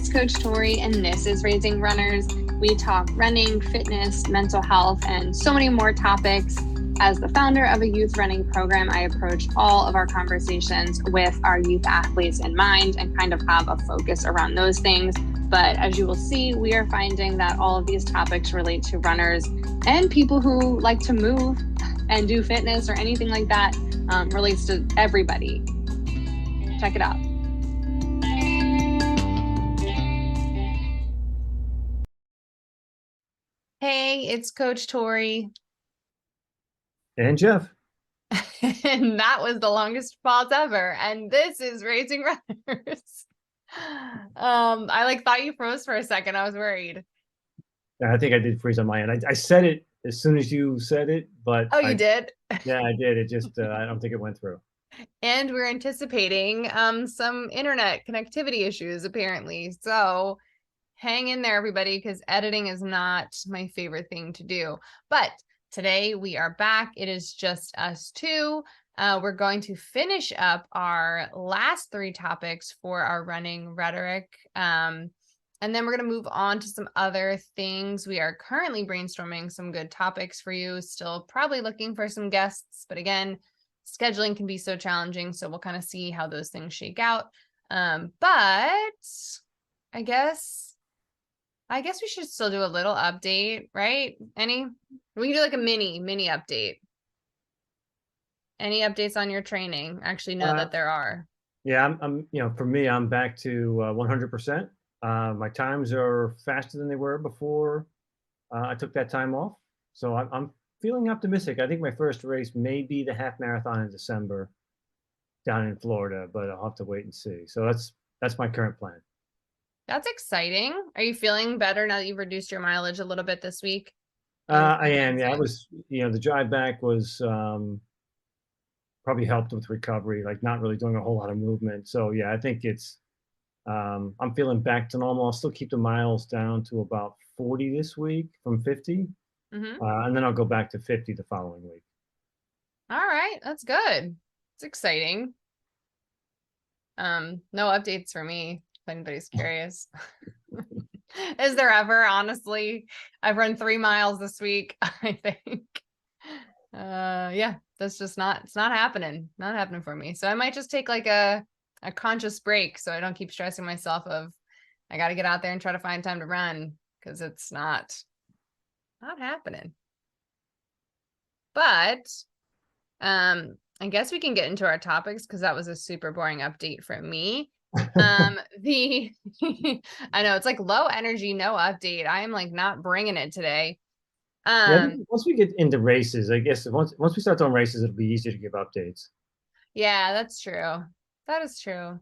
it's Coach Tori, and this is Raising Runners. We talk running, fitness, mental health, and so many more topics. As the founder of a youth running program, I approach all of our conversations with our youth athletes in mind and kind of have a focus around those things. But as you will see, we are finding that all of these topics relate to runners and people who like to move and do fitness or anything like that. Relates to everybody. Check it out. Hey, it's Coach Tori. And Jeff. And that was the longest pause ever. And this is Raising Runners. I thought you froze for a second. I was worried. I think I did freeze on my end. I said it as soon as you said it, but you did? Yeah, I did. It just I don't think it went through. And we're anticipating some internet connectivity issues apparently. So hang in there, everybody, because editing is not my favorite thing to do. But today we are back. It is just us two. We're going to finish up our last three topics for our running rhetoric. And then we're going to move on to some other things. We are currently brainstorming some good topics for you, still probably looking for some guests. But again, scheduling can be so challenging. So we'll kind of see how those things shake out. But I guess we should still do a little update, right? We can do like a mini update. Any updates on your training? Actually, know that there are. Yeah, I'm for me, I'm back to 100%. My times are faster than they were before I took that time off. So I'm feeling optimistic. I think my first race may be the half marathon in December down in Florida, but I'll have to wait and see. So that's my current plan. That's exciting. Are you feeling better now that you've reduced your mileage a little bit this week? I am. Yeah, I was, the drive back was probably helped with recovery, like not really doing a whole lot of movement. So yeah, I think it's, I'm feeling back to normal. I'll still keep the miles down to about 40 this week from 50. And then I'll go back to 50 the following week. All right. That's good. It's exciting. No updates for me, if anybody's curious. Is there ever? Honestly, I've run 3 miles this week, I think. Yeah, that's just it's not happening for me. So I might just take like a conscious break so I don't keep stressing myself of I got to get out there and try to find time to run, because it's not happening. But I guess we can get into our topics, because that was a super boring update from me. I know it's like low energy, no update. I am like not bringing it today. Yeah, once we get into races, I guess once we start doing races, it'll be easier to give updates. Yeah, that's true. That is true.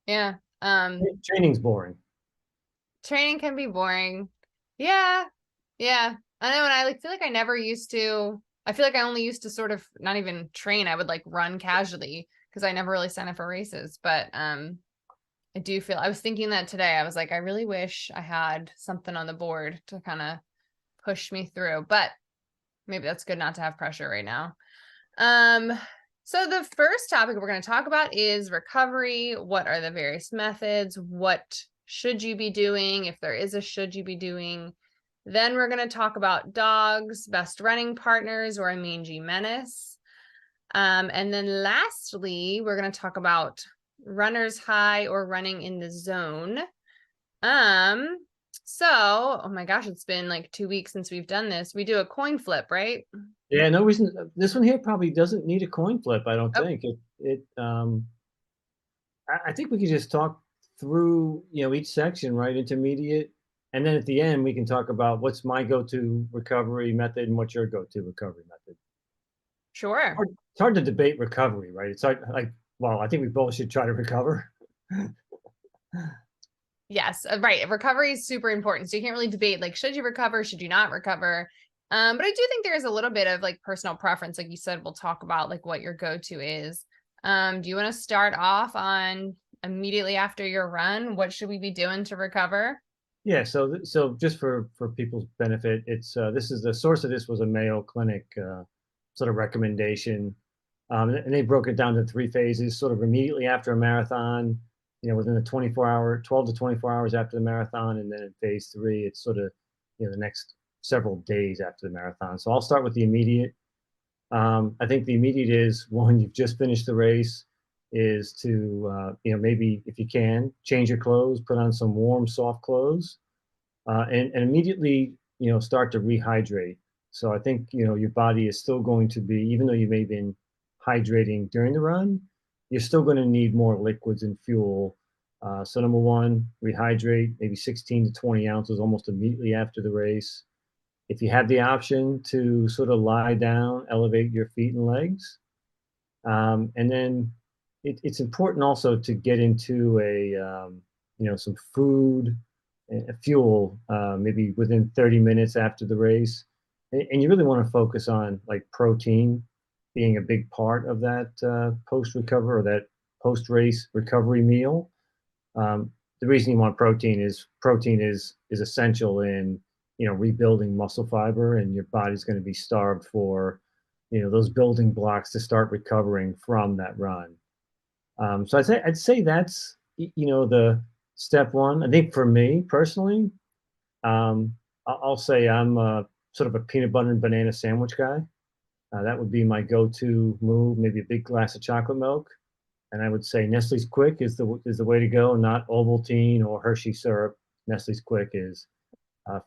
Yeah. Training's boring. Training can be boring. Yeah. Yeah. I know. And I feel like I never used to, I feel like I only used to sort of not even train. I would like run casually because I never really signed up for races. But I do feel, I was thinking that today. I was like, I really wish I had something on the board to kind of push me through, but maybe that's good not to have pressure right now. So the first topic we're going to talk about is recovery. What are the various methods? What should you be doing if there is a should you be doing? Then we're going to talk about dogs, best running partners, or a mangy menace. And then lastly, we're going to talk about runner's high or running in the zone. So, oh my gosh, it's been like 2 weeks since we've done this. We do a coin flip, right? Yeah, no reason. This one here probably doesn't need a coin flip. I don't think I think we could just talk through, each section, right? Intermediate. And then at the end, we can talk about what's my go-to recovery method and what's your go-to recovery method. Sure. It's hard to debate recovery, right? It's like, well, I think we both should try to recover. Yes, right. Recovery is super important. So you can't really debate like, should you recover? Should you not recover? But I do think there's a little bit of like personal preference. Like you said, we'll talk about like what your go-to is. Do you want to start off on immediately after your run? What should we be doing to recover? Yeah. So just for people's benefit, it's this is the source of this was a Mayo Clinic sort of recommendation. And they broke it down to 3 phases, sort of immediately after a marathon, within the 24-hour, 12 to 24 hours after the marathon, and then in phase three, it's sort of, the next several days after the marathon. So I'll start with the immediate. I think the immediate is one, you've just finished the race, is to, maybe if you can, change your clothes, put on some warm, soft clothes, and immediately, start to rehydrate. So I think, your body is still going to be, even though you may have been hydrating during the run, you're still going to need more liquids and fuel. So number one, rehydrate maybe 16 to 20 ounces almost immediately after the race. If you have the option to sort of lie down, elevate your feet and legs. And then it's important also to get into some food, fuel, maybe within 30 minutes after the race. And you really want to focus on like protein being a big part of that post recover or that post race recovery meal. The reason you want protein is essential in rebuilding muscle fiber, and your body's going to be starved for those building blocks to start recovering from that run. So I'd say that's the step one. I think for me personally, I'll say I'm sort of a peanut butter and banana sandwich guy. That would be my go-to move. Maybe a big glass of chocolate milk, and I would say Nestle's Quick is the way to go, not Ovaltine or Hershey syrup. Nestle's Quick is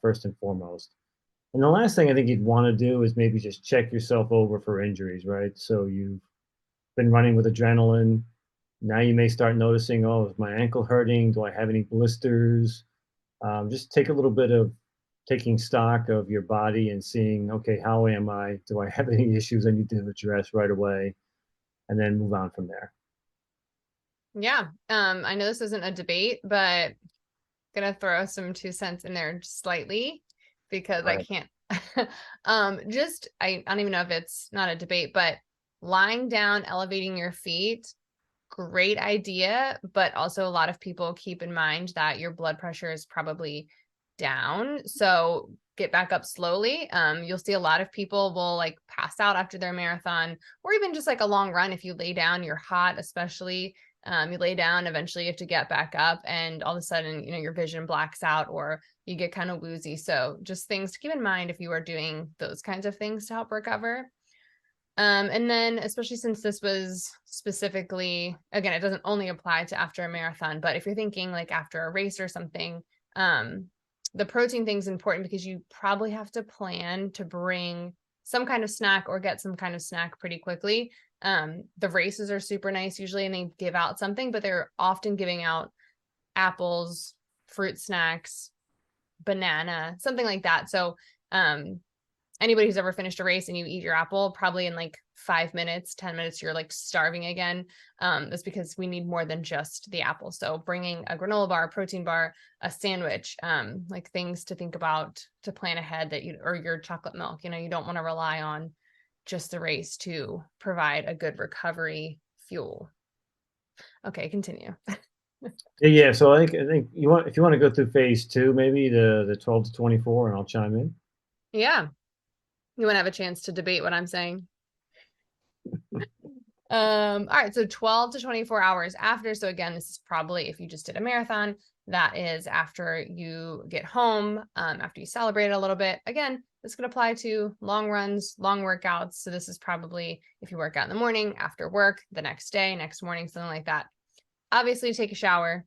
first and foremost. And the last thing I think you'd want to do is maybe just check yourself over for injuries, right? So you've been running with adrenaline. Now you may start noticing, oh, is my ankle hurting? Do I have any blisters? Just take a little bit of taking stock of your body and seeing, okay, how am I? Do I have any issues I need to address right away? And then move on from there. Yeah. I know this isn't a debate, but gonna throw some 2 cents in there slightly because I Right. can't just I don't even know if it's not a debate, but lying down, elevating your feet, great idea, but also a lot of people keep in mind that your blood pressure is probably down. So get back up slowly. You'll see a lot of people will like pass out after their marathon or even just like a long run. If you lay down, you're hot, especially. You lay down, eventually you have to get back up, and all of a sudden, your vision blacks out or you get kind of woozy. So just things to keep in mind if you are doing those kinds of things to help recover. And then especially since this was specifically, again, it doesn't only apply to after a marathon, but if you're thinking like after a race or something, um, the protein thing is important because you probably have to plan to bring some kind of snack or get some kind of snack pretty quickly. The races are super nice usually, and they give out something, but they're often giving out apples, fruit snacks, banana, something like that. So, anybody who's ever finished a race and you eat your apple, probably in like 5 minutes, 10 minutes, you're like starving again. That's because we need more than just the apple. So bringing a granola bar, a protein bar, a sandwich, like things to think about to plan ahead or your chocolate milk, you don't want to rely on just the race to provide a good recovery fuel. Okay, continue. Yeah, yeah. So I think if you want to go through phase two, maybe the 12 to 24, and I'll chime in. Yeah. You want to have a chance to debate what I'm saying? All right, so 12 to 24 hours after. So again, this is probably if you just did a marathon, that is after you get home, after you celebrate a little bit. Again, this could apply to long runs, long workouts. So this is probably if you work out in the morning, after work, the next day, next morning, something like that. Obviously, take a shower.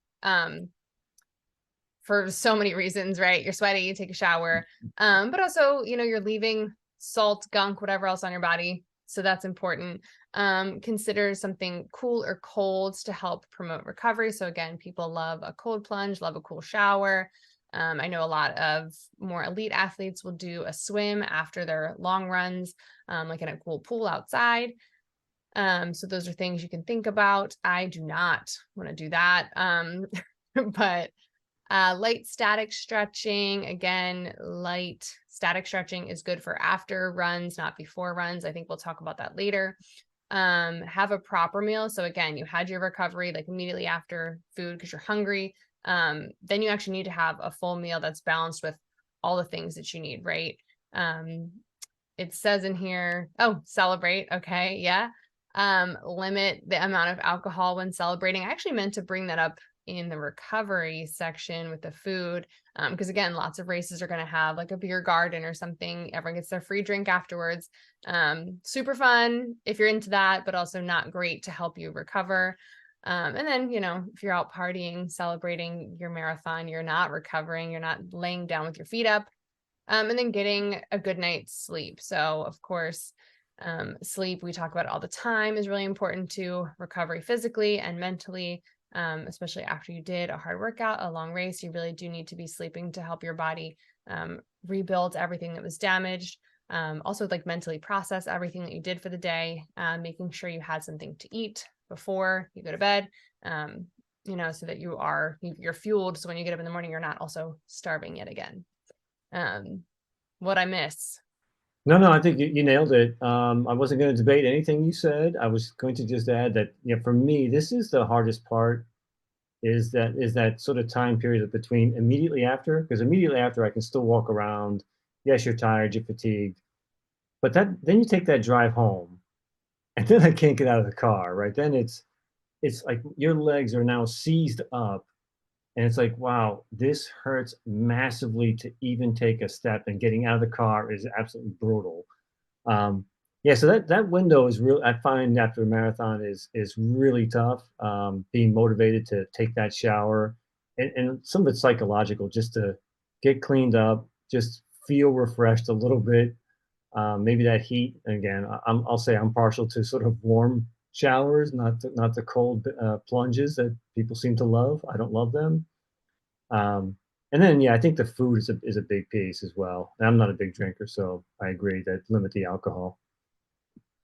For so many reasons, right? You're sweaty, you take a shower. But also, you're leaving salt, gunk, whatever else on your body. So that's important. Consider something cool or cold to help promote recovery. So again, people love a cold plunge, love a cool shower. I know a lot of more elite athletes will do a swim after their long runs, like in a cool pool outside. So those are things you can think about. I do not want to do that. But light static stretching. Again, light static stretching is good for after runs, not before runs. I think we'll talk about that later. Have a proper meal. So again, you had your recovery like immediately after food because you're hungry. Then you actually need to have a full meal that's balanced with all the things that you need, right? It says in here, oh, celebrate. Okay. Yeah. Limit the amount of alcohol when celebrating. I actually meant to bring that up in the recovery section with the food. Because again, lots of races are going to have like a beer garden or something. Everyone gets their free drink afterwards. Super fun if you're into that, but also not great to help you recover. And then, if you're out partying, celebrating your marathon, you're not recovering, you're not laying down with your feet up, and then getting a good night's sleep. So, of course, sleep, we talk about all the time, is really important to recovery physically and mentally, especially after you did a hard workout, a long race. You really do need to be sleeping to help your body rebuild everything that was damaged. Also, like mentally process everything that you did for the day, making sure you had something to eat before you go to bed, so that you're fueled. So when you get up in the morning, you're not also starving yet again. What I miss? No, no, I think you nailed it. I wasn't going to debate anything you said. I was going to just add that, for me, this is the hardest part is that sort of time period between immediately after, because immediately after I can still walk around. Yes, you're tired, you're fatigued, but then you take that drive home, and then I can't get out of the car, right? Then it's like your legs are now seized up, and it's like, wow, this hurts massively to even take a step, and getting out of the car is absolutely brutal. Um, yeah, so that window is real. I find after a marathon is really tough. Being motivated to take that shower, and some of it's psychological, just to get cleaned up, just feel refreshed a little bit. Maybe that heat again. I'll say I'm partial to sort of warm showers, not the cold plunges that people seem to love. I don't love them. Um, and then, yeah, I think the food is a big piece as well. And I'm not a big drinker, so I agree that limit the alcohol.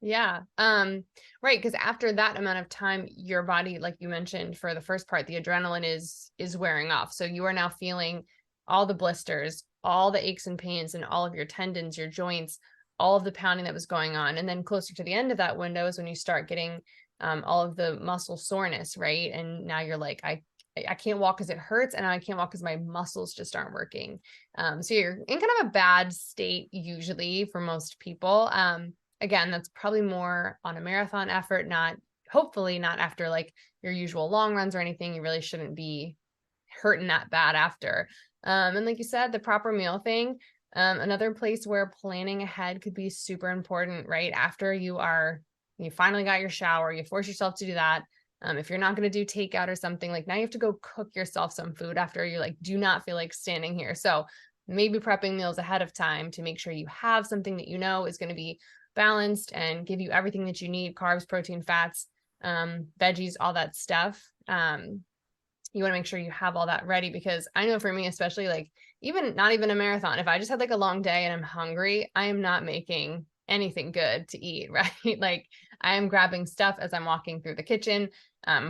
Yeah. Right. Because after that amount of time, your body, like you mentioned for the first part, the adrenaline is wearing off. So you are now feeling all the blisters, all the aches and pains, and all of your tendons, your joints, all of the pounding that was going on. And then closer to the end of that window is when you start getting all of the muscle soreness, right? And now you're like, I can't walk because it hurts, and I can't walk because my muscles just aren't working. So you're in kind of a bad state usually for most people. Again, that's probably more on a marathon effort, hopefully not after like your usual long runs or anything. You really shouldn't be hurting that bad after. And like you said, the proper meal thing, another place where planning ahead could be super important, right? After you finally got your shower, you force yourself to do that. If you're not going to do takeout or something, like now you have to go cook yourself some food after you like do not feel like standing here. So maybe prepping meals ahead of time to make sure you have something that is going to be balanced and give you everything that you need: carbs, protein, fats, veggies, all that stuff. You want to make sure you have all that ready, because I know for me, especially, like even not even a marathon, if I just had like a long day and I'm hungry, I am not making anything good to eat, right? Like I am grabbing stuff as I'm walking through the kitchen,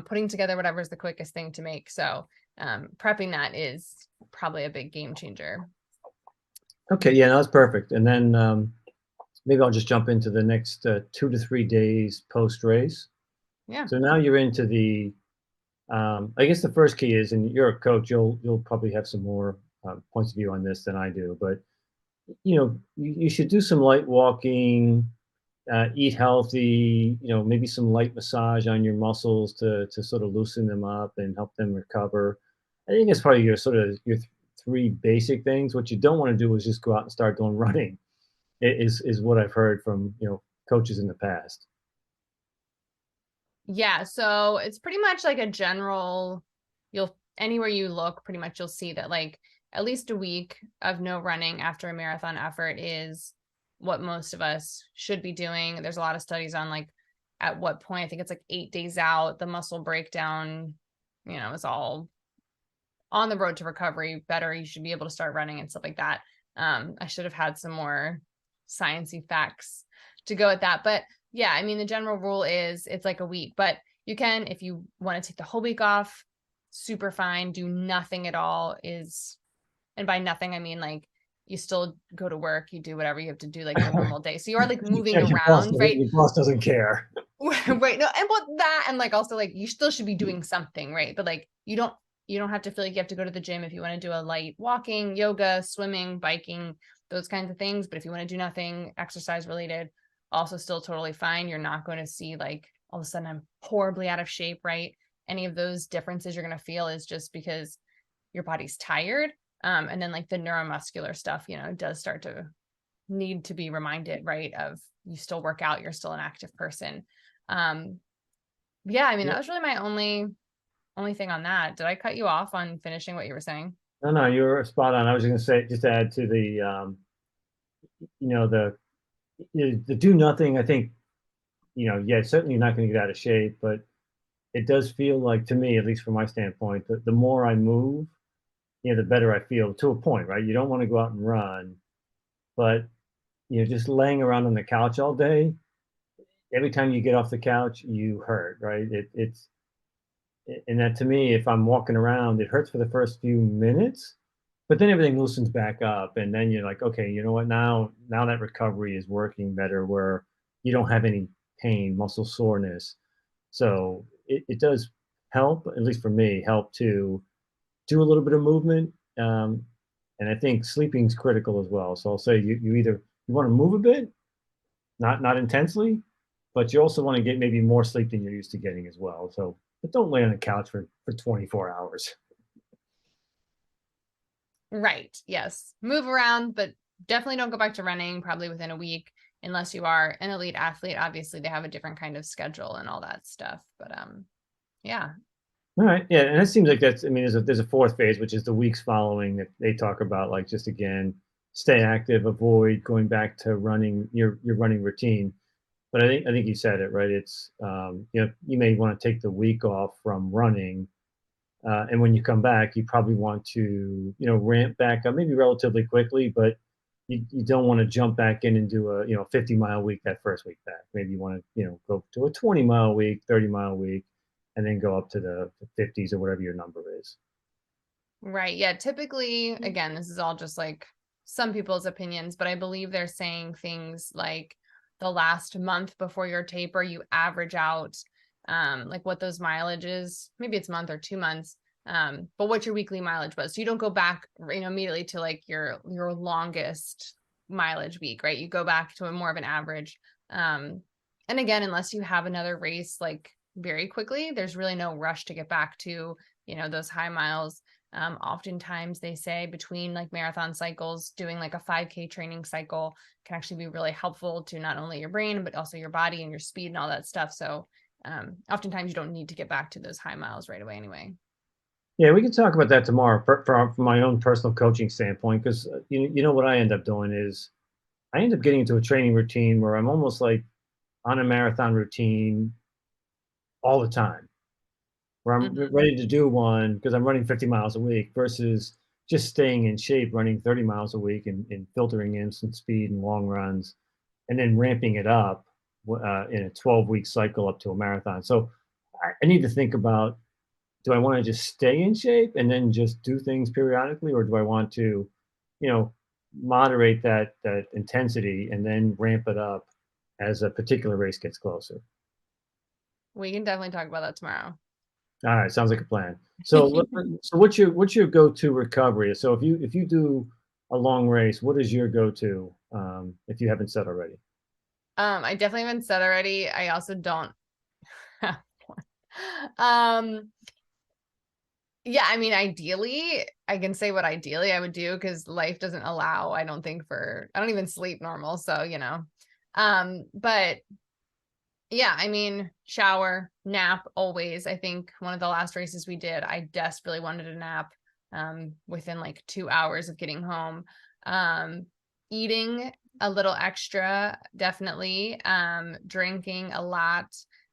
putting together whatever's the quickest thing to make. So prepping that is probably a big game changer. Okay, yeah, no, that's perfect. And then maybe I'll just jump into the next 2 to 3 days post race. Yeah. So now you're into the. I guess the first key is, and you're a coach, you'll probably have some more points of view on this than I do, but you should do some light walking, eat healthy, maybe some light massage on your muscles to sort of loosen them up and help them recover. I think it's probably your sort of your three basic things. What you don't want to do is just go out and start doing running. Is what I've heard from coaches in the past. Yeah, so it's pretty much like a general, you'll anywhere you look, pretty much you'll see that like at least a week of no running after a marathon effort is what most of us should be doing. There's a lot of studies on like at what point, I think it's like 8 days out, the muscle breakdown, is all on the road to recovery better. You should be able to start running and stuff like that. I should have had some more sciencey facts to go with that. But yeah, I mean, the general rule is it's like a week, but you can, if you want to take the whole week off, super fine. Do nothing at all and by nothing, I mean like you still go to work, you do whatever you have to do like your normal day. So you are like moving Yeah, around, right? your boss doesn't care. Right. No, and what that, and like also like you still should be doing something, right? But like you don't have to feel like you have to go to the gym if you want to do a light walking, yoga, swimming, biking, those kinds of things. But if you want to do nothing exercise related, also still totally fine. You're not going to see like all of a sudden I'm horribly out of shape, right? any of those differences you're going to feel is just because your body's tired. And then like the neuromuscular stuff, does start to need to be reminded, right? Of you still work out, you're still an active person. Um, yeah, I mean, Yeah. that was really my only thing on that. Did I cut you off on finishing what you were saying? No, no, you're spot on. I was just gonna say, just to add to the, you know, the do nothing. I think, yeah, certainly not going to get out of shape, but it does feel like, to me, at least from my standpoint, the more I move, the better I feel to a point, right? You don't want to go out and run, but just laying around on the couch all day, every time you get off the couch, you hurt, right? And that, to me, if I'm walking around, it hurts for the first few minutes, but then everything loosens back up, and then you're like, okay, you know what? Now that recovery is working better, where you don't have any pain, muscle soreness. So it does help, at least for me, help to do a little bit of movement. And I think sleeping's critical as well. So I'll say you either you want to move a bit, not intensely, but you also want to get maybe more sleep than you're used to getting as well. So, but don't lay on the couch for 24 hours. Right. Yes. Move around, but definitely don't go back to running probably within a week unless you are an elite athlete. Obviously, they have a different kind of schedule and all that stuff. But yeah. All right, yeah, and it seems like that's. I mean, there's a fourth phase, which is the weeks following that they talk about, like just again, stay active, avoid going back to running your running routine. But I think you said it right. It's you may want to take the week off from running, and when you come back, you probably want to ramp back up maybe relatively quickly, but you don't want to jump back in and do a 50-mile week that first week back. Maybe you want to go to a 20-mile week, 30-mile week, and then go up to the 50s or whatever your number is. Right. Yeah. Typically, again, this is all just like some people's opinions, but I believe they're saying things like the last month before your taper, you average out like what those mileage is. Maybe it's a month or 2 months. But what your weekly mileage was. So you don't go back, immediately to like your longest mileage week, right? You go back to a more of an average. And again, unless you have another race like very quickly, there's really no rush to get back to, those high miles. Oftentimes they say between like marathon cycles, doing like a 5K training cycle can actually be really helpful to not only your brain, but also your body and your speed and all that stuff. So oftentimes you don't need to get back to those high miles right away anyway. Yeah, we can talk about that tomorrow from my own personal coaching standpoint, because you know what I end up doing is I end up getting into a training routine where I'm almost like on a marathon routine all the time, where I'm Mhm. ready to do one because I'm running 50 miles a week versus just staying in shape, running 30 miles a week and filtering in some speed and long runs, and then ramping it up in a 12-week cycle up to a marathon. So I need to think about, do I want to just stay in shape and then just do things periodically, or do I want to, you know, moderate that intensity and then ramp it up as a particular race gets closer? We can definitely talk about that tomorrow. All right, sounds like a plan. So, so what's your go-to recovery? So if you do a long race, what is your go-to if you haven't said already? I definitely haven't said already. I also don't have one. Um, yeah, I mean, ideally, I can say what ideally I would do because life doesn't allow, I don't think I don't even sleep normal. So, but yeah, I mean, shower, nap always. I think one of the last races we did, I desperately wanted a nap within like 2 hours of getting home. Um, Eating a little extra, definitely. Drinking a lot.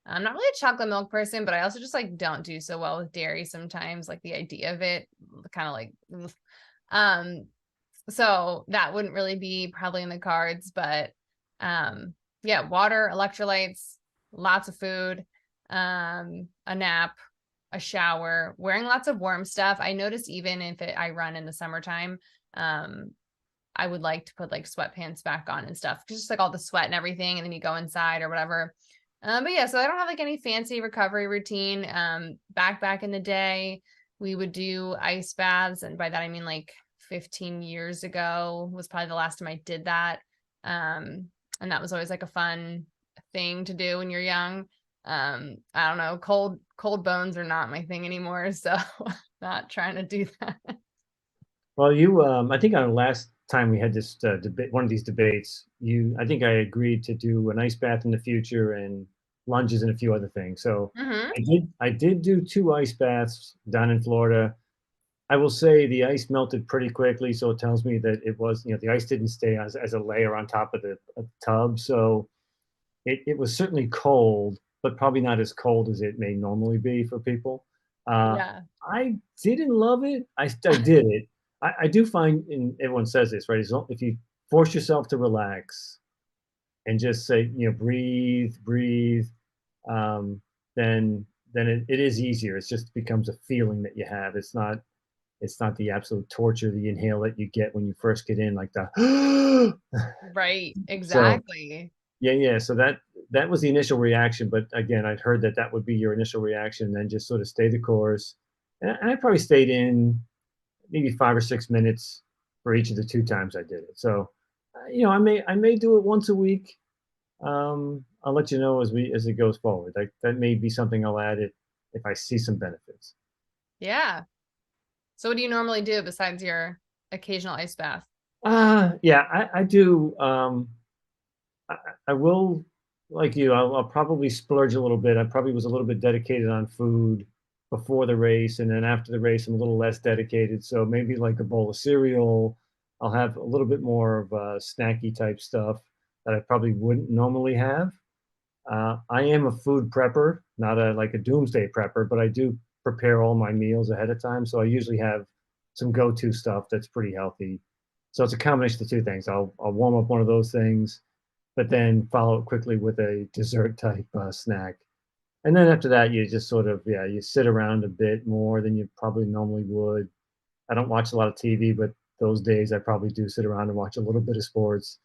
I'm not really a chocolate milk person, but I also just like don't do so well with dairy sometimes. Like the idea of it, kind of like, ugh. um, so that wouldn't really be probably in the cards, but um yeah, water, electrolytes, lots of food, a nap, a shower, wearing lots of warm stuff. I notice even if I run in the summertime, um I would like to put like sweatpants back on and stuff, just like all the sweat and everything, and then you go inside or whatever. But yeah, so I don't have like any fancy recovery routine. Back in the day, we would do ice baths, and by that I mean like 15 years ago was probably the last time I did that. And that was always like a fun thing to do when you're young. I don't know, cold bones are not my thing anymore, so not trying to do that. Well, I think on the last time we had this debate, one of these debates, I think I agreed to do an ice bath in the future and lunges and a few other things. So Mhm. I did do 2 ice baths down in Florida. I will say the ice melted pretty quickly, so it tells me that it was, the ice didn't stay as a layer on top of the tub. So it was certainly cold, but probably not as cold as it may normally be for people. Uh, Yeah. I didn't love it. I did it. I do find, and everyone says this, right? If you force yourself to relax and just say, breathe, breathe, um, then it is easier. It just becomes a feeling that you have. It's not the absolute torture, the inhale that you get when you first get in, like the Right, so exactly. yeah, yeah. So that was the initial reaction, but again, I'd heard that that would be your initial reaction, and then just sort of stay the course. And I probably stayed in maybe 5 or 6 minutes for each of the 2 times I did it. So, I may do it once a week. I'll let you know as it goes forward. Like that may be something I'll add it if I see some benefits. Yeah. So what do you normally do besides your occasional ice bath? Yeah, I do. I I will, like you, I'll probably splurge a little bit. I probably was a little bit dedicated on food before the race, and then after the race, I'm a little less dedicated. So maybe like a bowl of cereal. I'll have a little bit more of snacky type stuff that I probably wouldn't normally have. I am a food prepper, not a like a doomsday prepper, but I do prepare all my meals ahead of time. So I usually have some go-to stuff that's pretty healthy. So it's a combination of the two things. I'll warm up one of those things, but then follow it quickly with a dessert type snack. And then after that, you just sort of, yeah, you sit around a bit more than you probably normally would. I don't watch a lot of TV, but those days I probably do sit around and watch a little bit of sports.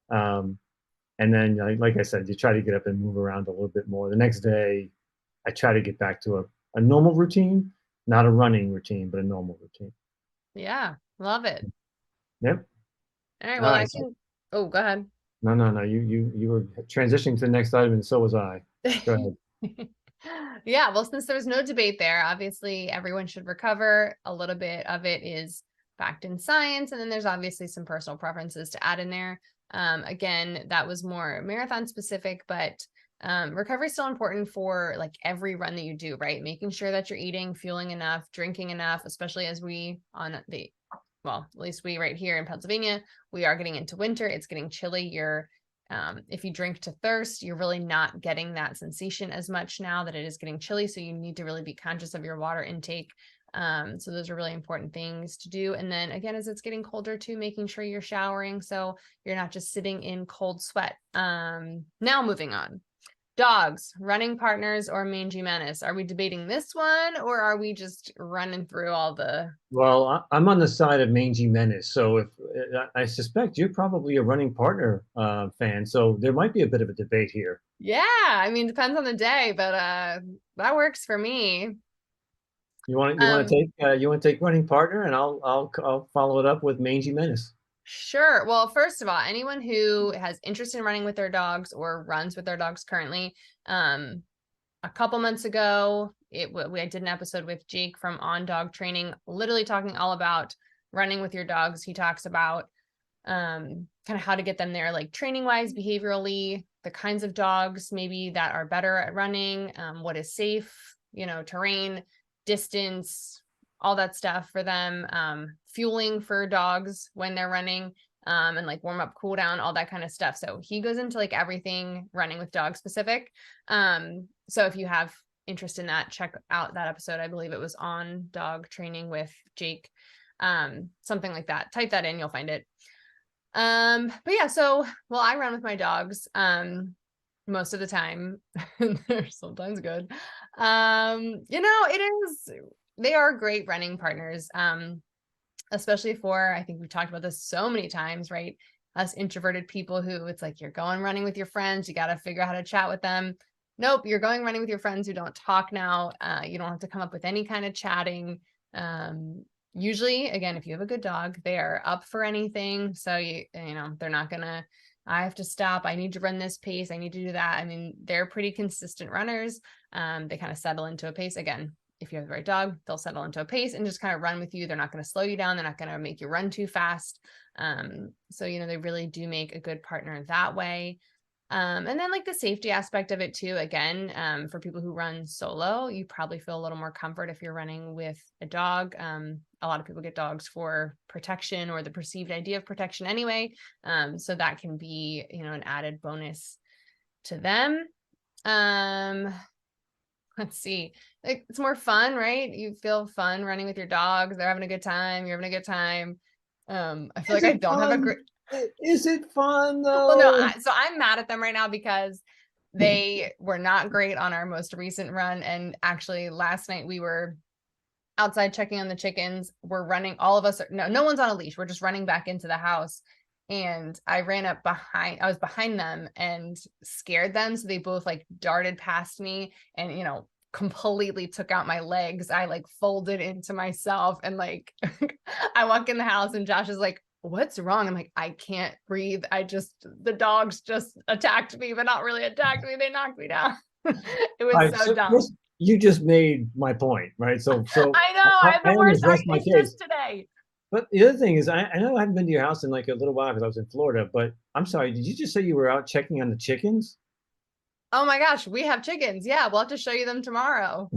Um, and then, like I said, you try to get up and move around a little bit more. The next day, I try to get back to a normal routine, not a running routine, but a normal routine. Yeah, love it. Yep. All right, All well, I right. So, can oh, go ahead. no, no, no. You were transitioning to the next item, and so was I. Go ahead. Yeah, well, since there's no debate there, obviously everyone should recover. A little bit of it is fact and science, and then there's obviously some personal preferences to add in there. Again, that was more marathon specific, but recovery is still important for like every run that you do, right? Making sure that you're eating, fueling enough, drinking enough, especially as we on the well, at least we right here in Pennsylvania, we are getting into winter. It's getting chilly. If you drink to thirst, you're really not getting that sensation as much now that it is getting chilly. So you need to really be conscious of your water intake. So those are really important things to do. And then again, as it's getting colder too, making sure you're showering so you're not just sitting in cold sweat. Now moving on. Dogs, running partners, or mangy menace. Are we debating this one or are we just running through all the Well, I'm on the side of mangy menace. So if I suspect you're probably a running partner fan, so there might be a bit of a debate here. Yeah, I mean, depends on the day, but that works for me. Um, You want to take running partner, and I'll follow it up with mangy menace. sure. Well, first of all, anyone who has interest in running with their dogs or runs with their dogs currently, um, a couple months ago, I did an episode with Jake from On Dog Training, literally talking all about running with your dogs. He talks about kind of how to get them there, like training wise, behaviorally, the kinds of dogs maybe that are better at running, what is safe, terrain, distance, all that stuff for them, fueling for dogs when they're running, and like warm up, cool down, all that kind of stuff. So he goes into like everything running with dog specific. So if you have interest in that, check out that episode. I believe it was On Dog Training with Jake, something like that. Type that in, you'll find it. But yeah, so well, I run with my dogs most of the time. They're sometimes good. It is they are great running partners. Especially for I think we've talked about this so many times, right? Us introverted people who it's like you're going running with your friends, you got to figure out how to chat with them. Nope, you're going running with your friends who don't talk now. You don't have to come up with any kind of chatting. Usually, again, if you have a good dog, they are up for anything. So they're not gonna I have to stop. I need to run this pace. I need to do that. I mean, they're pretty consistent runners. They kind of settle into a pace. Again, if you have the right dog, they'll settle into a pace and just kind of run with you. They're not going to slow you down. They're not going to make you run too fast. So, they really do make a good partner that way. And then like the safety aspect of it too, again, for people who run solo, you probably feel a little more comfort if you're running with a dog. A lot of people get dogs for protection or the perceived idea of protection anyway. So that can be, an added bonus to them. Let's see, like it's more fun, right? You feel fun running with your dogs. They're having a good time. You're having a good time. I feel Is like I it don't have a fun? great, Is it fun well, no, though? so I'm mad at them right now because they were not great on our most recent run. And actually last night we were outside checking on the chickens. We're running, all of us no one's on a leash. We're just running back into the house. And I was behind them and scared them. So they both like darted past me and, completely took out my legs. I like folded into myself and like I walk in the house and Josh is like, what's wrong? I'm like, I can't breathe. The dogs just attacked me, but not really attacked me. They knocked me down. It All was right, so so dumb. first, you just made my point, right? So I know. I have I the worst almost rest my argument just case. today. But the other thing is, I know I haven't been to your house in like a little while because I was in Florida. But I'm sorry, did you just say you were out checking on the chickens? Oh my gosh, we have chickens. Yeah, we'll have to show you them tomorrow.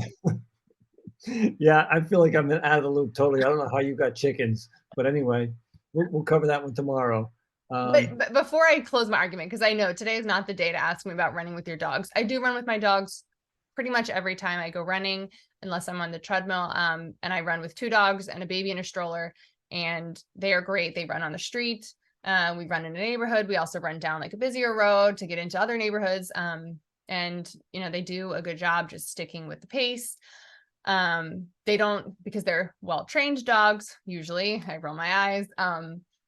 Yeah, I feel like I'm out of the loop totally. I don't know how you got chickens, but anyway, we'll cover that one tomorrow. But before I close my argument, because I know today is not the day to ask me about running with your dogs. I do run with my dogs pretty much every time I go running, unless I'm on the treadmill. And I run with two dogs and a baby in a stroller, and they are great. They run on the street. We run in a neighborhood. We also run down like a busier road to get into other neighborhoods. And they do a good job just sticking with the pace. They don't, because they're well-trained dogs, usually I roll my eyes.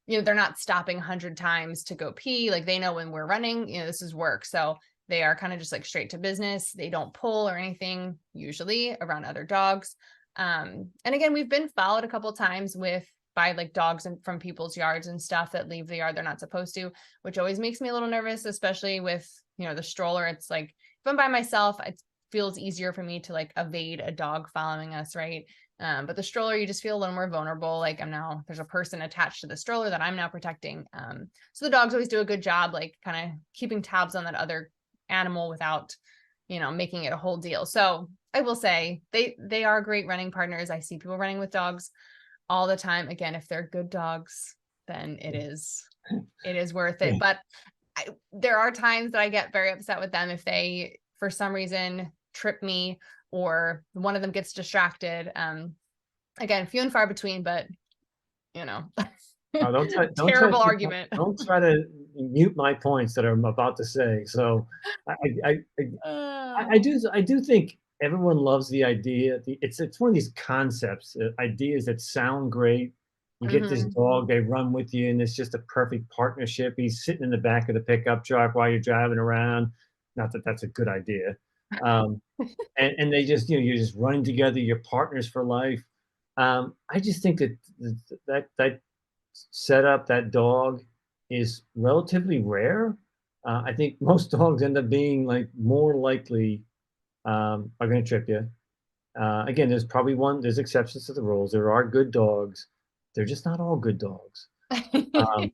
They're not stopping 100 times to go pee. Like they know when we're running, this is work. So they are kind of just like straight to business. They don't pull or anything usually around other dogs. And again, we've been followed a couple times by like dogs from people's yards and stuff that leave the yard they're not supposed to, which always makes me a little nervous, especially with, the stroller. It's like, if I'm by myself, it feels easier for me to like evade a dog following us, right? But the stroller, you just feel a little more vulnerable. Like there's a person attached to the stroller that I'm now protecting. So the dogs always do a good job, like kind of keeping tabs on that other animal without, making it a whole deal. So I will say they are great running partners. I see people running with dogs all the time. Again, if they're good dogs, then it is worth it. But there are times that I get very upset with them if they, for some reason, trip me or one of them gets distracted. Again, few and far between, but Oh, terrible argument. don't try to mute my points that I'm about to say. So I I I, Uh, I do think everyone loves the idea. It's one of these concepts, ideas that sound great. You get this mhm. dog, they run with you, and it's just a perfect partnership. He's sitting in the back of the pickup truck while you're driving around. Not that that's a good idea. Um, and they just, you're just running together. You're partners for life. I just think that that setup, that dog is relatively rare. I think most dogs end up being like more likely are going to trip you. Again, there's exceptions to the rules. There are good dogs. They're just not all good dogs. Um,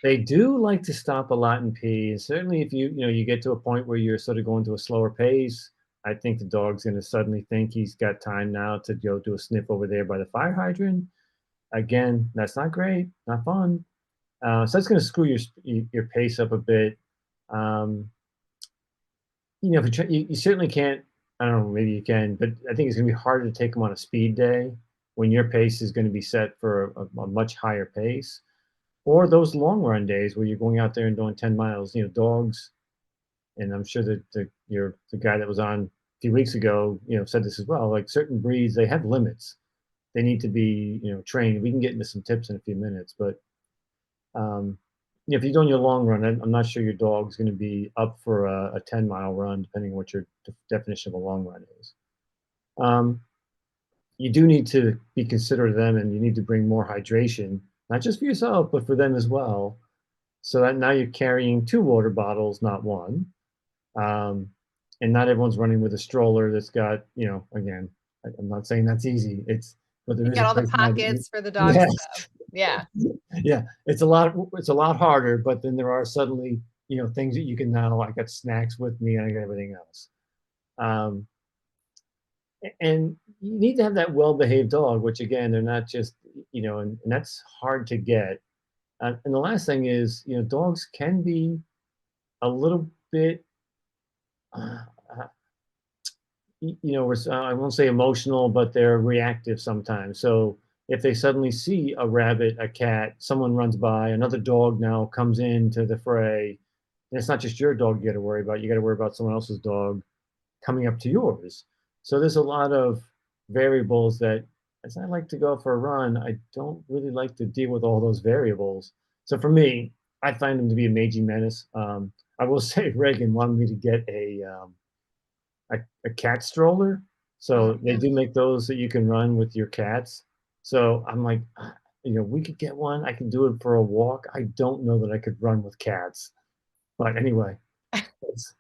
they do like to stop a lot and pee. And certainly if you get to a point where you're sort of going to a slower pace, I think the dog's going to suddenly think he's got time now to go do a sniff over there by the fire hydrant. Again, that's not great, not fun. So that's going to screw your pace up a bit. Um, if you certainly can't. I don't know. Maybe you can, but I think it's going to be harder to take them on a speed day when your pace is going to be set for a much higher pace, or those long run days where you're going out there and doing 10 miles. Dogs, and I'm sure that the guy that was on a few weeks ago, said this as well. Like certain breeds, they have limits. They need to be, trained. We can get into some tips in a few minutes, but um, if you're doing your long run, I'm not sure your dog's going to be up for a 10-mile run, depending on what your definition of a long run is. Um, you do need to be considerate of them, and you need to bring more hydration, not just for yourself, but for them as well. So that now you're carrying 2 water bottles, not 1. Um, and not everyone's running with a stroller that's got, again, I'm not saying that's easy. But there You is a got all the place now that pockets for the dog yeah, stuff. Yeah. yeah, it's a lot harder, but then there are suddenly, things that you can now, I got snacks with me and I got everything else. Um, and you need to have that well-behaved dog, which again, they're not just, and that's hard to get. And the last thing is, dogs can be a little bit, uh, uh, I won't say emotional, but they're reactive sometimes. So if they suddenly see a rabbit, a cat, someone runs by, another dog now comes into the fray, and it's not just your dog you got to worry about. You got to worry about someone else's dog coming up to yours. So there's a lot of variables that, as I like to go for a run, I don't really like to deal with all those variables. So for me, I find them to be a major menace. I will say Reagan wanted me to get a cat stroller. So they Mhm. do make those that you can run with your cats. So I'm like, we could get one. I can do it for a walk. I don't know that I could run with cats. But anyway, it's,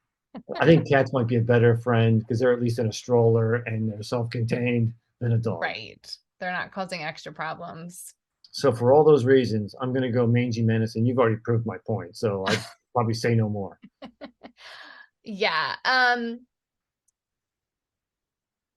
I think cats might be a better friend because they're at least in a stroller and they're self-contained than a dog. Right. They're not causing extra problems. So for all those reasons, I'm going to go mangy menace, and you've already proved my point. So I probably say no more. Yeah.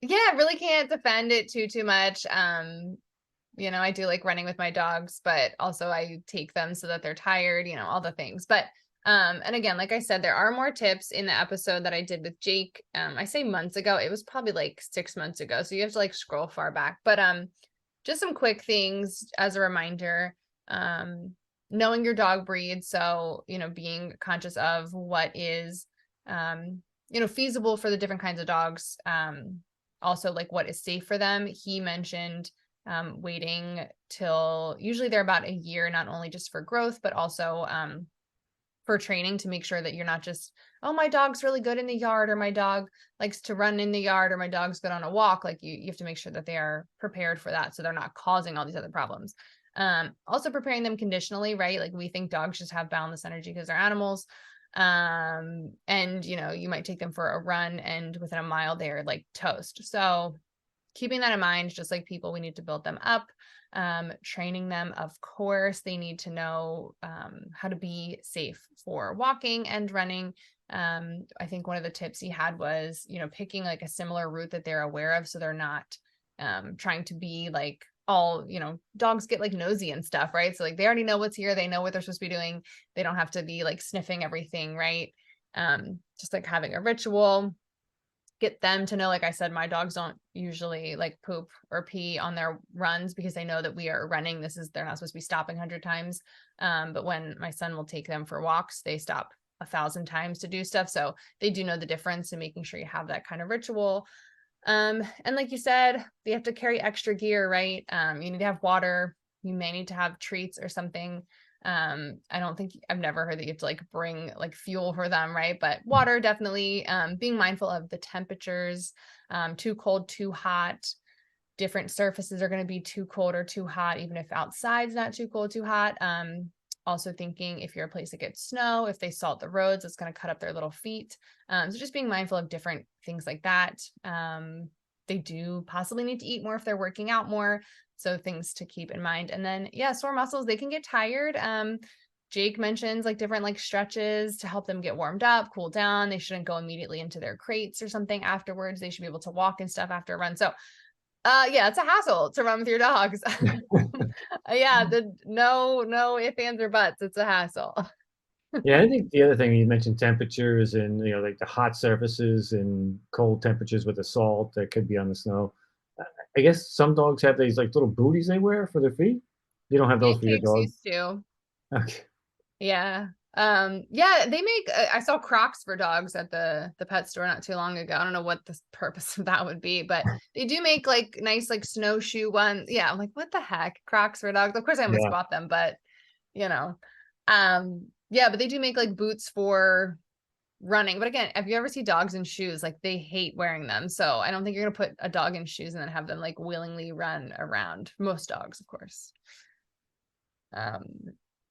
Yeah, really can't defend it too much. I do like running with my dogs, but also I take them so that they're tired, all the things. But and again, like I said, there are more tips in the episode that I did with Jake. I say months ago, it was probably like 6 months ago. So you have to like scroll far back. But just some quick things as a reminder. Um, knowing your dog breed. So, being conscious of what is feasible for the different kinds of dogs. Also like what is safe for them. He mentioned waiting till usually they're about a year, not only just for growth, but also for training to make sure that you're not just, oh, my dog's really good in the yard, or my dog likes to run in the yard, or my dog's good on a walk. Like you have to make sure that they are prepared for that so they're not causing all these other problems. Also preparing them conditionally, right? Like we think dogs just have boundless energy because they're animals. And you might take them for a run and within a mile they're like toast. So keeping that in mind, just like people, we need to build them up. Training them, of course, they need to know how to be safe for walking and running. I think one of the tips he had was, picking like a similar route that they're aware of, so they're not trying to be like all, dogs get like nosy and stuff, right? So like they already know what's here, they know what they're supposed to be doing. They don't have to be like sniffing everything, right? Just like having a ritual, get them to know, like I said, my dogs don't usually like poop or pee on their runs because they know that we are running. They're not supposed to be stopping 100 times. But when my son will take them for walks, they stop 1,000 times to do stuff. So they do know the difference in making sure you have that kind of ritual. And like you said, they have to carry extra gear, right? You need to have water. You may need to have treats or something. I don't think I've never heard that you have to like bring like fuel for them, right? But water definitely, being mindful of the temperatures, too cold, too hot. Different surfaces are going to be too cold or too hot, even if outside's not too cold, too hot. Also thinking if you're a place that gets snow, if they salt the roads, it's going to cut up their little feet. So just being mindful of different things like that. They do possibly need to eat more if they're working out more. So things to keep in mind. And then, yeah, sore muscles, they can get tired. Jake mentions like different like stretches to help them get warmed up, cool down. They shouldn't go immediately into their crates or something afterwards. They should be able to walk and stuff after a run. So yeah, it's a hassle to run with your dogs. Yeah, the no ifs, ands, or buts. It's a hassle. Yeah, I think the other thing you mentioned temperatures and like the hot surfaces and cold temperatures with the salt that could be on the snow. I I guess some dogs have these like little booties they wear for their feet. You don't have those for your Pancakes dog? used to. Okay. Yeah. Yeah, they make I saw Crocs for dogs at the pet store not too long ago. I don't know what the purpose of that would be, but they do make like nice like snowshoe ones. Yeah, I'm like, what the heck? Crocs for dogs. Of course I almost Yeah. bought them, but you know. Yeah, but they do make like boots for running. But again, if you ever see dogs in shoes, like they hate wearing them. So I don't think you're gonna put a dog in shoes and then have them like willingly run around. Most dogs, of course. Um,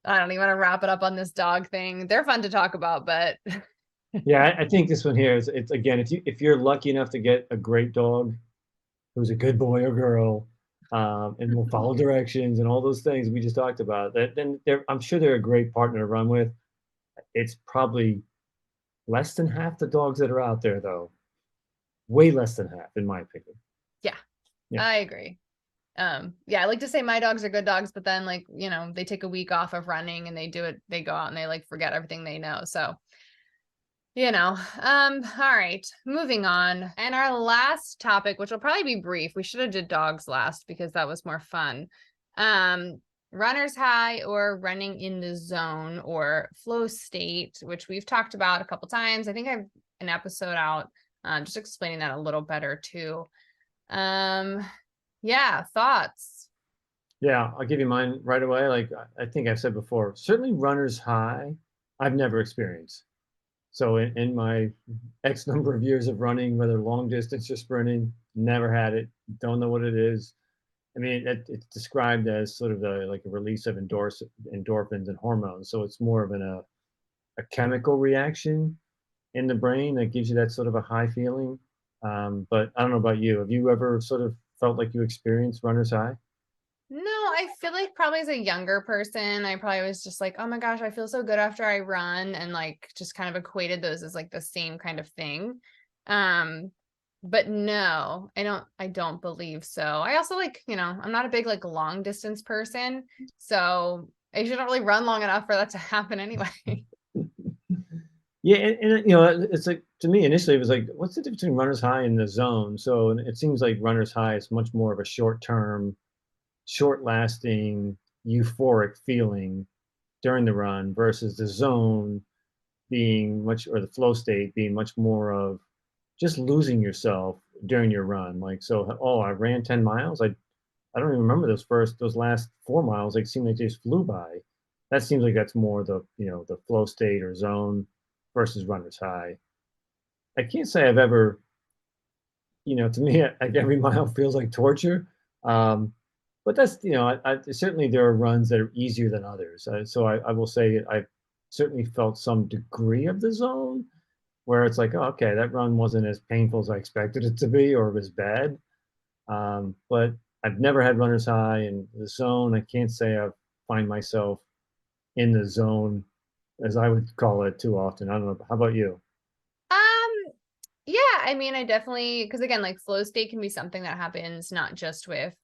I don't even want to wrap it up on this dog thing. They're fun to talk about, but Yeah, I think this one here is it's again, if you're lucky enough to get a great dog who's a good boy or girl, and will follow directions and all those things we just talked about, then I'm sure they're a great partner to run with. It's probably less than half the dogs that are out there, though. Way less than half, in my opinion. yeah, Yeah. I agree. Yeah, I like to say my dogs are good dogs, but then like, they take a week off of running and they go out and they like forget everything they know. So, all right, moving on. And our last topic, which will probably be brief, we should have did dogs last because that was more fun. Runner's high or running in the zone or flow state, which we've talked about a couple times. I think I have an episode out just explaining that a little better too. Um, yeah, thoughts. Yeah, I'll give you mine right away. Like I think I've said before, certainly runner's high, I've never experienced. So in my X number of years of running, whether long distance or sprinting, never had it. Don't know what it is. I mean, it's described as sort of like a release of endorphins and hormones. So it's more of a chemical reaction in the brain that gives you that sort of a high feeling. But I don't know about you. Have you ever sort of felt like you experienced runner's high? No, I feel like probably as a younger person, I probably was just like, oh my gosh, I feel so good after I run, and like just kind of equated those as like the same kind of thing. Um, but no, I don't believe so. I also like, I'm not a big like long distance person, so I usually don't really run long enough for that to happen anyway. Yeah, and it's like to me initially it was like, what's the difference between runner's high and the zone? So and it seems like runner's high is much more of a short term, short lasting, euphoric feeling during the run versus the zone being much or the flow state being much more of just losing yourself during your run. Like so, oh, I ran 10 miles. I don't even remember those last 4 miles. Like seemed like they just flew by. That seems like that's more the flow state or zone versus runner's high. I can't say I've ever, to me, like every mile feels like torture. Um, but that's, certainly there are runs that are easier than others. So I will say I've certainly felt some degree of the zone where it's like, oh, okay, that run wasn't as painful as I expected it to be or as bad. But I've never had runner's high in the zone. I can't say I find myself in the zone, as I would call it, too often. I don't know. How about you? Um, Yeah, I mean, I definitely, because again, like flow state can be something that happens not just with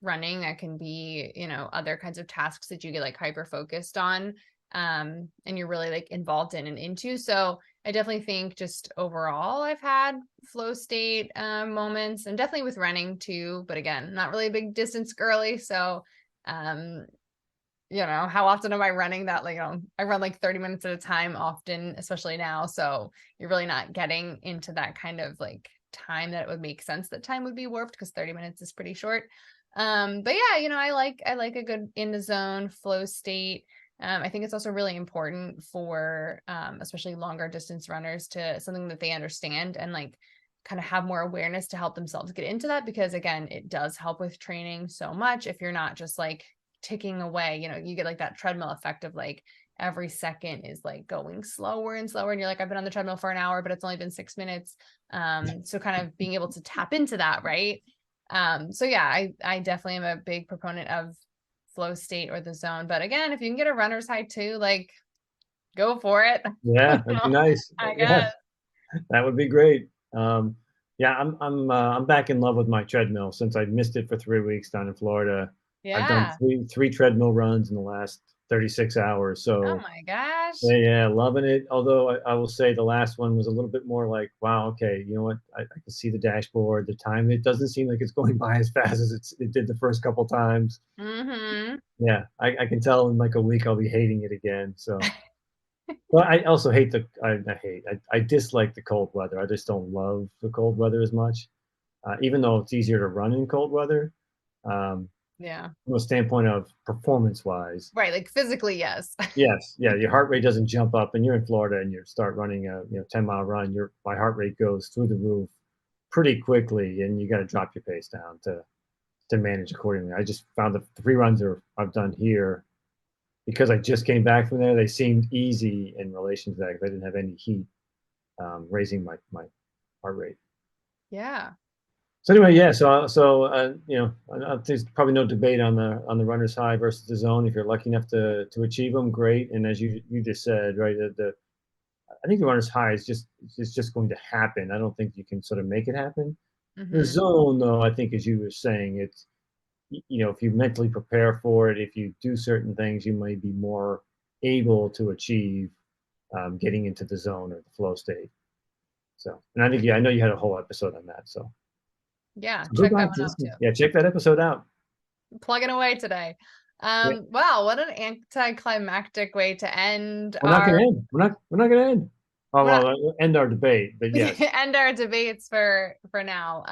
running, that can be, other kinds of tasks that you get like hyper focused on, and you're really like involved in and into. So I definitely think just overall, I've had flow state moments, and definitely with running too. But again, not really a big distance girly, so um, how often am I running that? Like, I run like 30 minutes at a time often, especially now. So you're really not getting into that kind of like time that it would make sense that time would be warped because 30 minutes is pretty short. But yeah, I like a good in the zone flow state. I think it's also really important for especially longer distance runners to something that they understand and like kind of have more awareness to help themselves get into that because again, it does help with training so much if you're not just like ticking away, you get like that treadmill effect of like every second is like going slower and slower and you're like I've been on the treadmill for an hour but it's only been 6 minutes, so kind of being able to tap into that, right? So yeah, I definitely am a big proponent of flow state or the zone, but again, if you can get a runner's high too, like go for it. Yeah, that'd be nice. I Yeah, guess. that would be great. Yeah, I'm back in love with my treadmill since I missed it for 3 weeks down in Florida. I've done Yeah. three treadmill runs in the last 36 hours. Oh So my gosh. yeah, loving it. Although I will say the last one was a little bit more like, wow, okay, you know what? I can see the dashboard, the time. It doesn't seem like it's going by as fast as it did the first couple times. Mm-hmm. Yeah, I can tell in like a week I'll be hating it again. So, but I also hate I dislike the cold weather. I just don't love the cold weather as much. Even though it's easier to run in cold weather, um, Yeah. from a standpoint of performance wise, Right, like physically, yes. yes, yeah, your heart rate doesn't jump up, and you're in Florida, and you start running a 10-mile run. Your my heart rate goes through the roof pretty quickly, and you got to drop your pace down to manage accordingly. I just found the three runs I've done here because I just came back from there, they seemed easy in relation to that because I didn't have any heat raising my heart rate. Yeah. So anyway, yeah. There's probably no debate on the runner's high versus the zone. If you're lucky enough to achieve them, great. And as you just said, right, I think the runner's high is just going to happen. I don't think you can sort of make it happen. The Hmm. zone, though, I think, as you were saying, it's if you mentally prepare for it, if you do certain things, you might be more able to achieve getting into the zone or the flow state. So, and I think, yeah, I know you had a whole episode on that. Yeah. So go Check that back one to out listen. too. Yeah, check that episode out. Plugging away today. Yeah, Wow, what an anticlimactic way to end we're not going our to end. We're not going to end. Oh we're not well, end our debate. But yes, end our debates for now.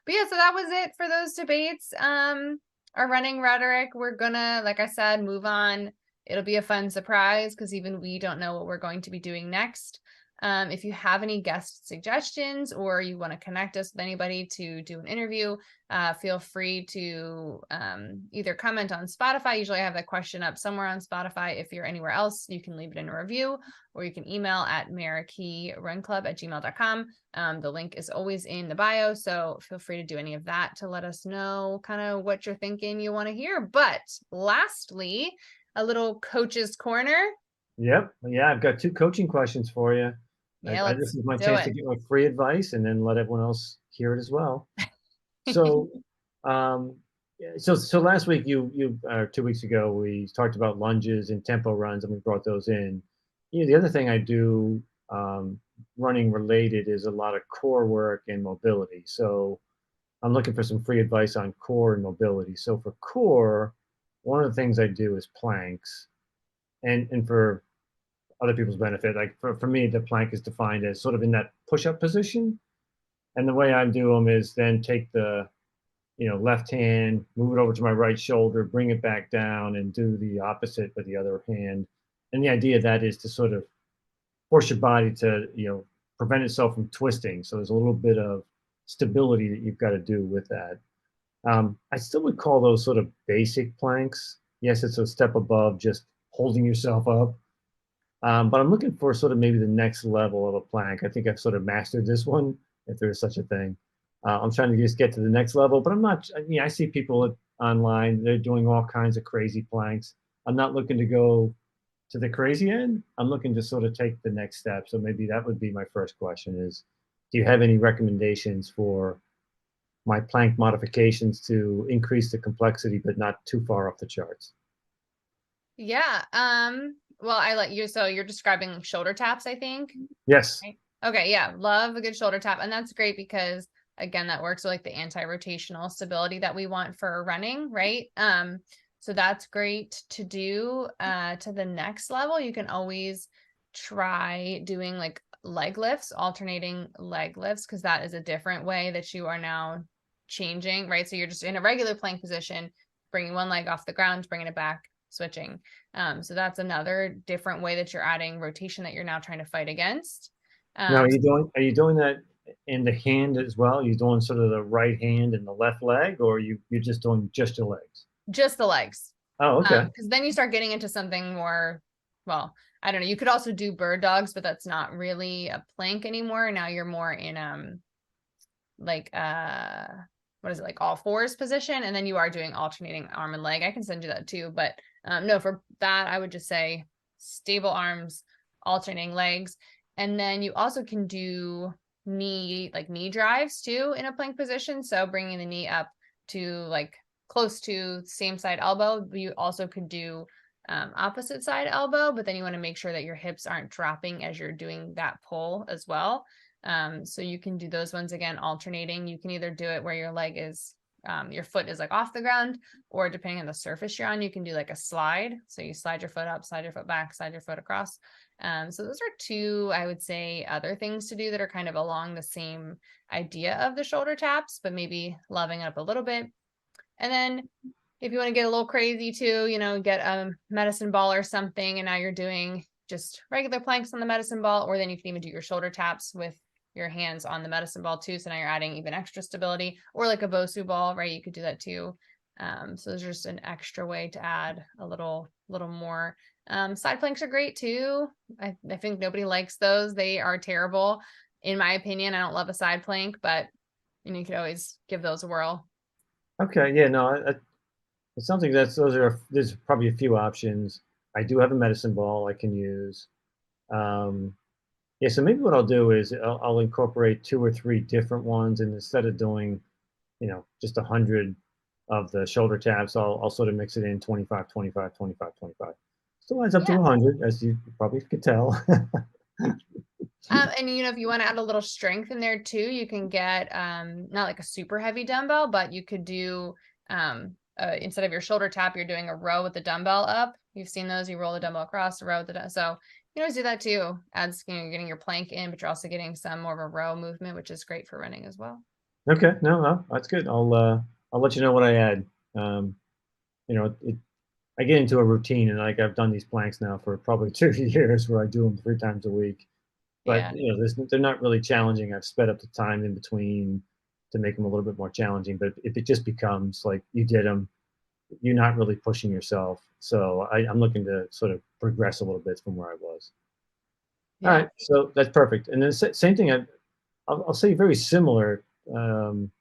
But yeah, so that was it for those debates. Our running rhetoric. We're gonna, like I said, move on. It'll be a fun surprise because even we don't know what we're going to be doing next. If you have any guest suggestions or you want to connect us with anybody to do an interview, feel free to either comment on Spotify. Usually I have that question up somewhere on Spotify. If you're anywhere else, you can leave it in a review, or you can email at marikeyrunclub@gmail.com. The link is always in the bio, so feel free to do any of that to let us know kind of what you're thinking you want to hear. But lastly, a little coach's corner. yep, yeah. I've got two coaching questions for you. Yeah, This let's is my do chance it. to get my free advice and then let everyone else hear it as well. So, um, yeah, so last week, 2 weeks ago, we talked about lunges and tempo runs, and we brought those in. The other thing I do, um, running related, is a lot of core work and mobility. So I'm looking for some free advice on core and mobility. So for core, one of the things I do is planks, and for other people's benefit, like for me, the plank is defined as sort of in that push-up position. And the way I do them is then take the left hand, move it over to my right shoulder, bring it back down, and do the opposite with the other hand. And the idea of that is to sort of force your body to, prevent itself from twisting. So there's a little bit of stability that you've got to do with that. I still would call those sort of basic planks. Yes, it's a step above just holding yourself up. But I'm looking for sort of maybe the next level of a plank. I think I've sort of mastered this one, if there is such a thing. I'm trying to just get to the next level, but I'm not. I see people online; they're doing all kinds of crazy planks. I'm not looking to go to the crazy end. I'm looking to sort of take the next step. So maybe that would be my first question: is do you have any recommendations for my plank modifications to increase the complexity, but not too far off the charts? Yeah. Well, I let you. So you're describing shoulder taps, I think. Yes. Right. Okay. Yeah. Love a good shoulder tap. And that's great because again, that works with like the anti-rotational stability that we want for running, right? So that's great to do. To the next level, you can always try doing like leg lifts, alternating leg lifts, because that is a different way that you are now changing, right? So you're just in a regular plank position, bringing one leg off the ground, bringing it back, switching. So that's another different way that you're adding rotation that you're now trying to fight against. Now, Um, are you doing that in the hand as well? Are you doing sort of the right hand and the left leg, or you're just doing just your legs? just the legs. Oh, okay. Because then you start getting into something more, well, I don't know. You could also do bird dogs, but that's not really a plank anymore. Now you're more in like what is it, like all fours position, and then you are doing alternating arm and leg. I can send you that too, but no, for that I would just say stable arms, alternating legs. And then you also can do knee drives too in a plank position, so bringing the knee up to like close to same side elbow. You also could do opposite side elbow, but then you want to make sure that your hips aren't dropping as you're doing that pull as well. So you can do those ones again, alternating. You can either do it where your leg is, your foot is like off the ground, or depending on the surface you're on, you can do like a slide. So you slide your foot up, slide your foot back, slide your foot across. So those are two, I would say, other things to do that are kind of along the same idea of the shoulder taps, but maybe loving it up a little bit. And then if you want to get a little crazy too, get a medicine ball or something, and now you're doing just regular planks on the medicine ball, or then you can even do your shoulder taps with your hands on the medicine ball too. So now you're adding even extra stability, or like a Bosu ball, right? You could do that too. So there's just an extra way to add a little more. Side planks are great too. I think nobody likes those. They are terrible. In my opinion, I don't love a side plank, but you could always give those a whirl. Okay, yeah, no, it sounds like there's probably a few options. I do have a medicine ball I can use. Um, yeah, so maybe what I'll do is I'll incorporate 2 or 3 different ones, and instead of doing, just 100 of the shoulder taps, I'll sort of mix it in 25, 25, 25, 25. Still adds up to Yeah. 100, as you probably could tell. And if you want to add a little strength in there too, you can get not like a super heavy dumbbell, but you could do instead of your shoulder tap, you're doing a row with the dumbbell up. You've seen those, you roll the dumbbell across the row with the so you can always do that too. Adds, you're getting your plank in, but you're also getting some more of a row movement, which is great for running as well. Okay, no, that's good. I'll let you know what I add. Um, I get into a routine, and like I've done these planks now for probably 2 years, where I do them 3 times a week. But, Yeah. they're not really challenging. I've sped up the time in between to make them a little bit more challenging, but if it just becomes like you did them, you're not really pushing yourself. So I'm looking to sort of progress a little bit from where I was. All Yeah. right, so that's perfect. And then same thing, I'll say very similar, um,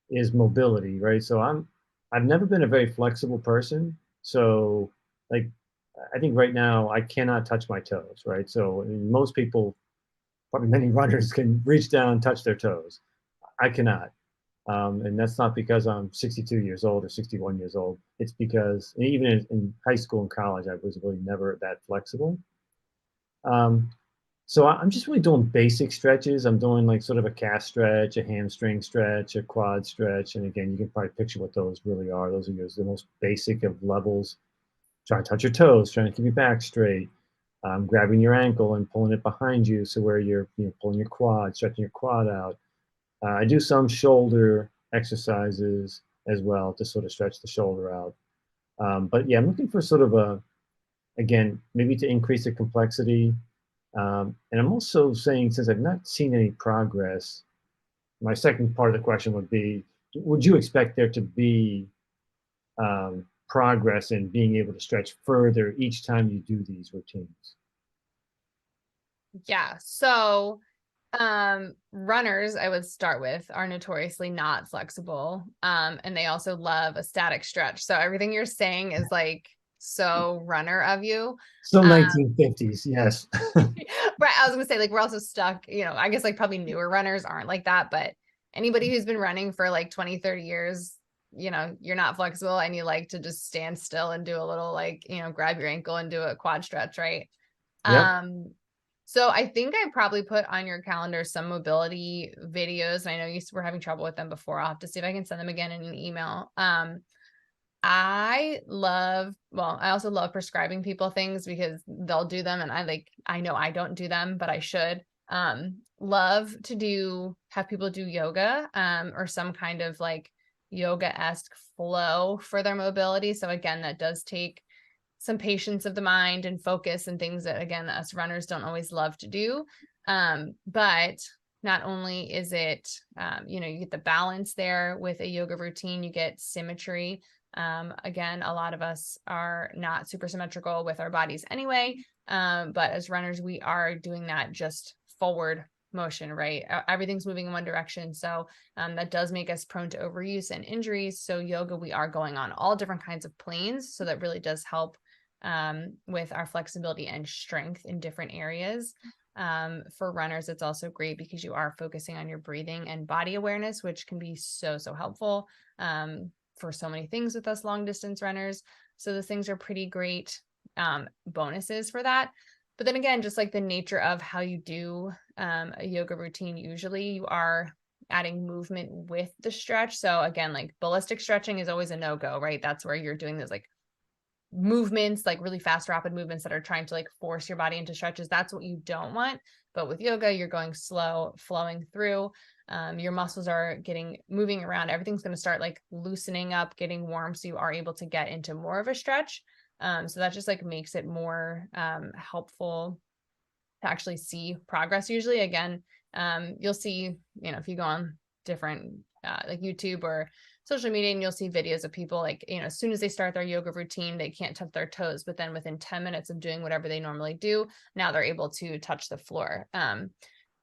is mobility, right? So I've never been a very flexible person. So, like, I think right now I cannot touch my toes, right? So, I mean, most people, probably many runners, can reach down and touch their toes. I cannot. And that's not because I'm 62 years old or 61 years old. It's because even in high school and college, I was really never that flexible. Um, so I'm just really doing basic stretches. I'm doing like sort of a calf stretch, a hamstring stretch, a quad stretch. And again, you can probably picture what those really are. Those are the most basic of levels. Trying to touch your toes, trying to keep your back straight, grabbing your ankle and pulling it behind you. So where you're pulling your quad, stretching your quad out. I do some shoulder exercises as well to sort of stretch the shoulder out. But yeah, I'm looking for sort of again, maybe to increase the complexity. And I'm also saying, since I've not seen any progress, my second part of the question would be, would you expect there to be progress in being able to stretch further each time you do these routines? Yeah. So runners, I would start with, are notoriously not flexible. And they also love a static stretch. So everything you're saying is like so runner of you. Still Um, 1950s, yes. right. I was gonna say, like, we're also stuck, I guess like probably newer runners aren't like that, but anybody who's been running for like 20, 30 years, you're not flexible and you like to just stand still and do a little like, grab your ankle and do a quad stretch, right? Yep. Um, so I think I probably put on your calendar some mobility videos. And I know you were having trouble with them before. I'll have to see if I can send them again in an email. I also love prescribing people things because they'll do them and I know I don't do them, but I should. Love to have people do yoga, or some kind of like yoga-esque flow for their mobility. So again, that does take some patience of the mind and focus and things that again us runners don't always love to do. But not only is it you get the balance there with a yoga routine, you get symmetry. Again, a lot of us are not super symmetrical with our bodies anyway, but as runners we are doing that just forward motion, right? Everything's moving in one direction, so that does make us prone to overuse and injuries. So yoga, we are going on all different kinds of planes, so that really does help with our flexibility and strength in different areas. For runners, it's also great because you are focusing on your breathing and body awareness, which can be so, so helpful for so many things with us long distance runners. So those things are pretty great bonuses for that. But then again, just like the nature of how you do a yoga routine, usually you are adding movement with the stretch. So again, like ballistic stretching is always a no-go, right? That's where you're doing those like movements, like really fast, rapid movements that are trying to like force your body into stretches. That's what you don't want. But with yoga, you're going slow, flowing through. Your muscles are moving around. Everything's going to start like loosening up, getting warm. So you are able to get into more of a stretch. So that just like makes it more helpful to actually see progress. Usually, again, you'll see, if you go on different like YouTube or social media, and you'll see videos of people like, as soon as they start their yoga routine, they can't touch their toes, but then within 10 minutes of doing whatever they normally do, now they're able to touch the floor.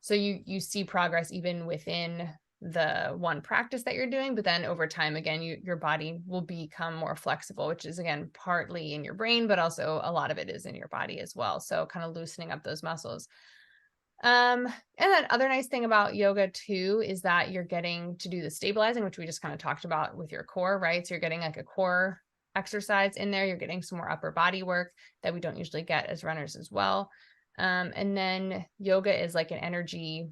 So you see progress even within the one practice that you're doing, but then over time, again, your body will become more flexible, which is again partly in your brain, but also a lot of it is in your body as well. So kind of loosening up those muscles. And then other nice thing about yoga too is that you're getting to do the stabilizing, which we just kind of talked about with your core, right? So you're getting like a core exercise in there. You're getting some more upper body work that we don't usually get as runners as well. And then yoga is like an energy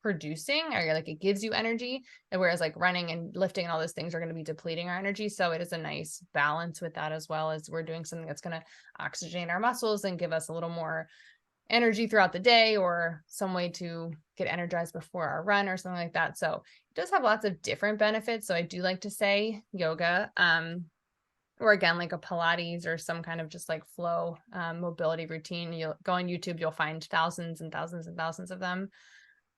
producing, or like it gives you energy, and whereas like running and lifting and all those things are going to be depleting our energy. So it is a nice balance with that, as well as we're doing something that's going to oxygenate our muscles and give us a little more energy throughout the day, or some way to get energized before our run or something like that. So it does have lots of different benefits. So I do like to say yoga, or again, like a Pilates or some kind of just like flow mobility routine. You'll go on YouTube, you'll find thousands and thousands and thousands of them.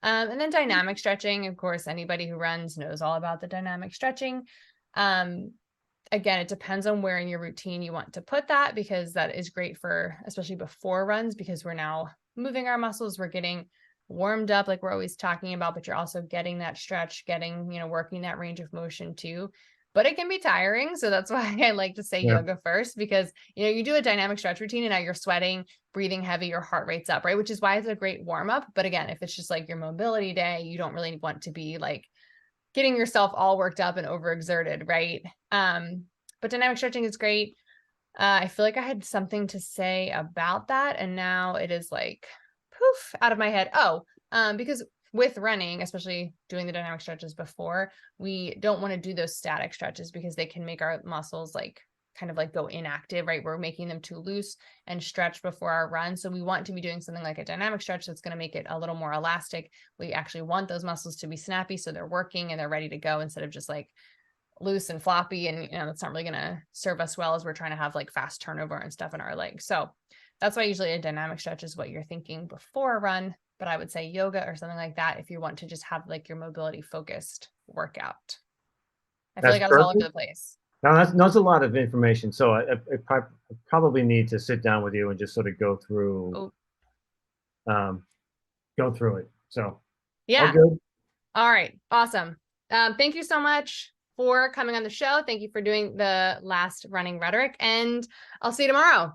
And then dynamic stretching, of course, anybody who runs knows all about the dynamic stretching. Again, it depends on where in your routine you want to put that, because that is great for, especially before runs, because we're now moving our muscles, we're getting warmed up like we're always talking about, but you're also getting that stretch, getting, working that range of motion too. But it can be tiring. So that's why I like to say yoga first, because, you do a dynamic stretch routine and now you're sweating, breathing heavy, your heart rate's up, right? Which is why it's a great warm up. But again, if it's just like your mobility day, you don't really want to be like getting yourself all worked up and overexerted, right? But dynamic stretching is great. I feel like I had something to say about that, and now it is like poof out of my head. Because with running, especially doing the dynamic stretches before, we don't want to do those static stretches because they can make our muscles like kind of like go inactive, right? We're making them too loose and stretch before our run. So we want to be doing something like a dynamic stretch that's going to make it a little more elastic. We actually want those muscles to be snappy, so they're working and they're ready to go, instead of just like loose and floppy. And that's not really going to serve us well as we're trying to have like fast turnover and stuff in our legs. So that's why usually a dynamic stretch is what you're thinking before a run. But I would say yoga or something like that if you want to just have like your mobility focused workout. I feel like I was all over the place. No, that's a lot of information. So I probably need to sit down with you and just sort of go through it. So yeah. All good. All right. Awesome. Thank you so much for coming on the show. Thank you for doing the last running rhetoric, and I'll see you tomorrow.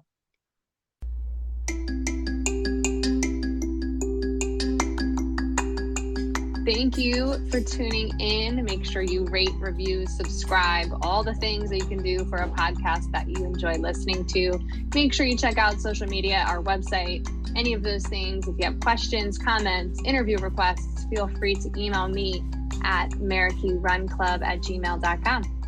Thank you for tuning in. Make sure you rate, review, subscribe, all the things that you can do for a podcast that you enjoy listening to. Make sure you check out social media, our website, any of those things. If you have questions, comments, interview requests, feel free to email me at marikeyrunclub@gmail.com.